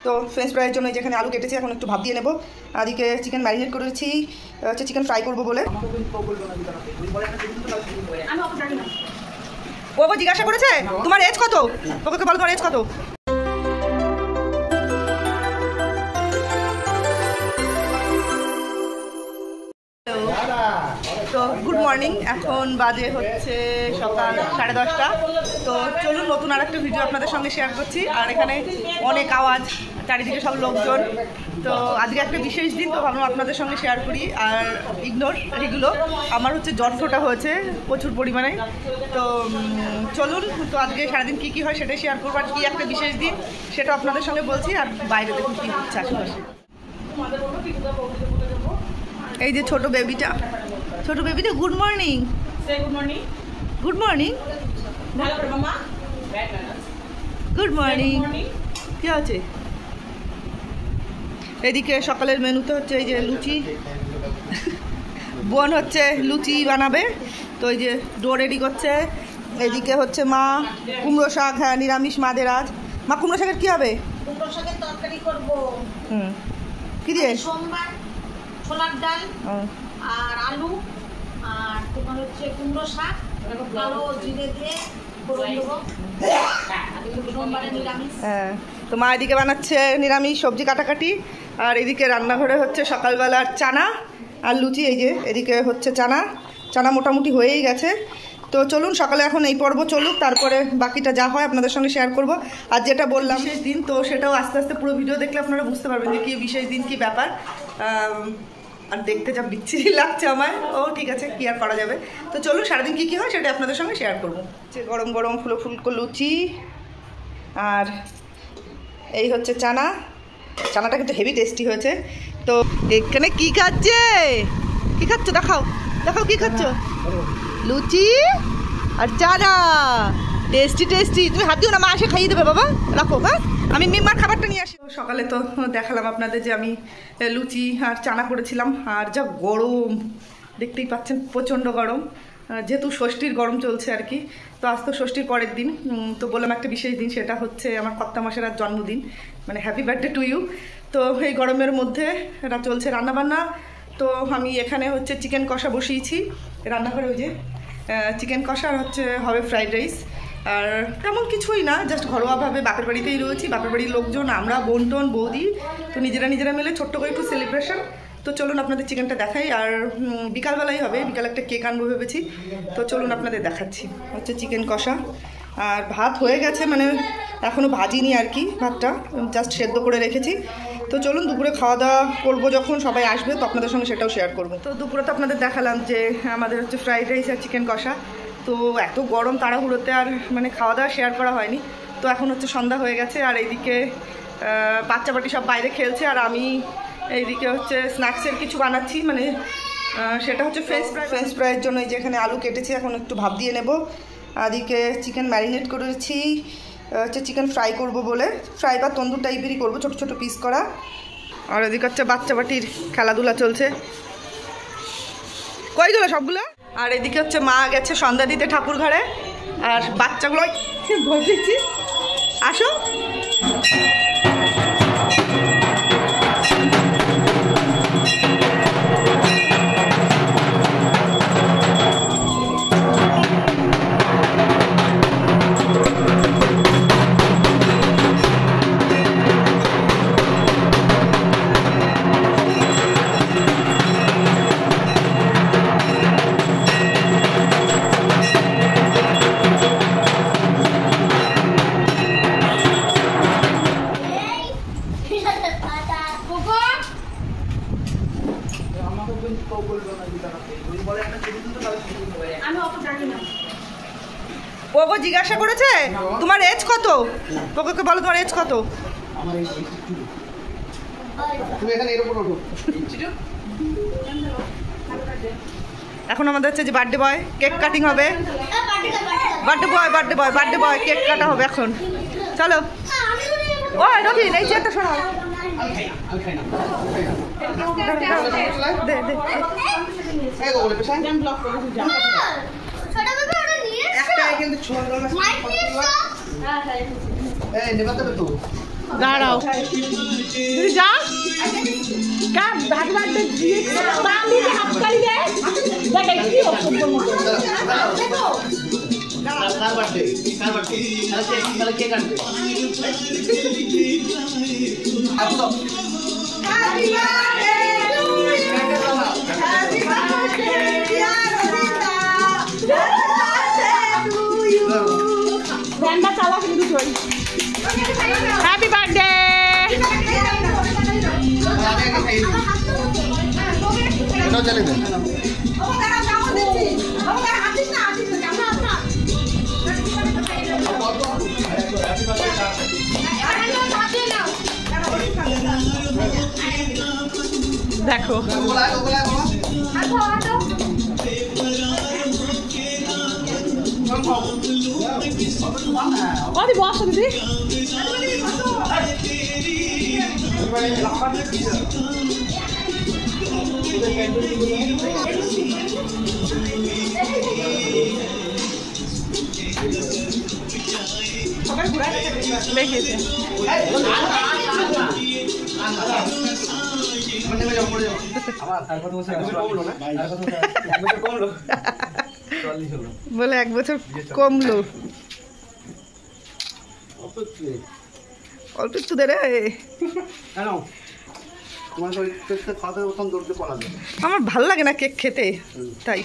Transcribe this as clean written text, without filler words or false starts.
তো ফ্রেঞ্চ ফ্রাইয়ের জন্য যেখানে আলু কেটেছি এখন একটু ভাপ দিয়ে নেব। আদিকে চিকেন ম্যারিনেট করেছি, হচ্ছে চিকেন ফ্রাই করবো বলে। ও জিজ্ঞাসা করেছে তোমার এজ কত, ওকে বলো তোমার এজ কত। তো গুড মর্নিং, এখন বাজে হচ্ছে সকাল 10:30। তো চলুন নতুন আর একটা ভিডিও আপনাদের সঙ্গে শেয়ার করছি। আর এখানে অনেক আওয়াজ, চারিদিকে সব লোকজন। তো আজকে একটা বিশেষ দিন, তো ভাবলাম আপনাদের সঙ্গে শেয়ার করি। আর ইগনোর এগুলো, আমার হচ্ছে জ্বর ফোটা হয়েছে প্রচুর পরিমাণে। তো চলুন, তো আজকে সারাদিন কী কী হয় সেটাই শেয়ার করবো। আর কী একটা বিশেষ দিন সেটা আপনাদের সঙ্গে বলছি। আর বাইরে দেখুন কী হচ্ছে আশেপাশে। এই যে ছোট বেবিটা, good morning, good morning, good morning. কি আছে এদিকে? সকালের মেনুতে হচ্ছে এই যে লুচি, বোন হচ্ছে লুচি বানাবে, তো এই যে ডো রেডি করছে। এদিকে হচ্ছে মা কুমড়ো শাক, হ্যাঁ নিরামিষ মাদের আজ। মা কুমড়ো শাকের কি হবে? কুমড়ো শাকের তরকারি করবো। কি দিয়ে? সোমবার ছোলার ডাল আর আলু আর তোমার হচ্ছে কুমড়ো শাক কালো জিরে দিয়ে হ্যাঁ। তো মা এদিকে বানাচ্ছে নিরামিষ সবজি কাটাকাটি, আর এদিকে রান্নাঘরে হচ্ছে সকালবেলার চানা আর লুচি। এই যে এদিকে হচ্ছে চানা মোটামুটি হয়েই গেছে। তো চলুন সকালে এখন এই পর্ব চলুক, তারপরে বাকিটা যা হয় আপনাদের সঙ্গে শেয়ার করব। আর যেটা বললাম বিশেষ দিন, তো সেটাও আস্তে আস্তে পুরো ভিডিও দেখলে আপনারা বুঝতে পারবেন যে কী বিশেষ দিন, কী ব্যাপার। আর দেখতে যা বিচ্ছিরি লাগছে আমার, ও ঠিক আছে, কি আর করা যাবে। তো চলুন সারাদিন কী কী হয় সেটা আপনাদের সঙ্গে শেয়ার করবো। গরম গরম ফুলকো লুচি, আর এই হচ্ছে চানাটা কিন্তু হেভি টেস্টি হয়েছে। তো এখানে কি খাচ্ছ, দেখাও কি খাচ্ছ? লুচি আর চানা, টেস্টি। তুমি হাত দিও না, মা এসে খাইয়ে দেবে বাবা, রাখো। হ্যাঁ, আমি মিম্মার খাবারটা নিয়ে আসি। সকালে তো দেখালাম আপনাদের যে আমি লুচি আর চানা করেছিলাম। আর যা গরম দেখতেই পাচ্ছেন, প্রচণ্ড গরম, যেহেতু ষষ্ঠীর গরম চলছে আর কি। তো আজ তো ষষ্ঠীর পরের দিন, তো বললাম একটা বিশেষ দিন, সেটা হচ্ছে আমার কর্তা মাসের আর জন্মদিন, মানে হ্যাপি বার্থডে টু ইউ। তো এই গরমের মধ্যে এটা চলছে রান্নাবান্না। তো আমি এখানে হচ্ছে চিকেন কষা বসিয়েছি রান্নাঘরে, ওই যে চিকেন কষা, আর হচ্ছে হবে ফ্রাইড রাইস। আর তেমন কিছুই না, জাস্ট ঘরোয়াভাবে বাপের বাড়িতেই রয়েছি, বাপের বাড়ির লোকজন, আমরা, বোন বৌদি, তো নিজেরা মিলে ছোট্ট করে একটু সেলিব্রেশন। তো চলুন আপনাদের চিকেনটা দেখাই। আর বিকালবেলাই হবে, বিকালে একটা কেক আনবো ভেবেছি। তো চলুন আপনাদের দেখাচ্ছি। হচ্ছে চিকেন কষা, আর ভাত হয়ে গেছে, মানে এখনও ভাজিনি আর কি, ভাতটা জাস্ট সেদ্ধ করে রেখেছি। তো চলুন দুপুরে খাওয়া দাওয়া করবো, যখন সবাই আসবে তো আপনাদের সঙ্গে সেটাও শেয়ার করবো। তো দুপুরে তো আপনাদের দেখালাম যে আমাদের হচ্ছে ফ্রাইড রাইস আর চিকেন কষা। তো এত গরম তাড়াহুড়োতে আর মানে খাওয়া দাওয়া শেয়ার করা হয়নি। তো এখন হচ্ছে সন্ধ্যা হয়ে গেছে, আর এইদিকে বাচ্চা বাটি সব বাইরে খেলছে, আর আমি এইদিকে হচ্ছে স্ন্যাক্সের কিছু বানাচ্ছি, মানে সেটা হচ্ছে ফ্রেঞ্চ ফ্রাইয়ের জন্য যেখানে আলু কেটেছি এখন একটু ভাপ দিয়ে নেব। আদিকে চিকেন ম্যারিনেট করেছি, হচ্ছে চিকেন ফ্রাই করব বলে, ফ্রাই বা তন্দুর টাইপেরই করবো, ছোটো ছোটো পিস করা। আর এদিকে হচ্ছে বাচ্চা বাটির খেলাধুলা চলছে, কইগুলো সবগুলো। আর এদিকে হচ্ছে মা গেছে সন্ধ্যা দিতে ঠাকুর ঘরে, আর বাচ্চাগুলো ভয় পেয়েছি, আসো। ওগো জিজ্ঞাসা করেছে তোমার এজ কত, ওকে বলো তোমার এজ কত। এখন আমাদের হচ্ছে যে বার্থডে বয়, কেক কাটিং হবে। বার্থডে বয় কেক কাটা হবে এখন। চলো ও রবিন, এই চেয়ারটা শোনাও। দাঁড়াও তুই যা হ্যাপি বার্থডে দেখো কদি বসো দিদি দেখিয়েছে বলে 1 বছর কমলো অল্প একটু দে রে আমার ভাল লাগে না কেক খেতে তাই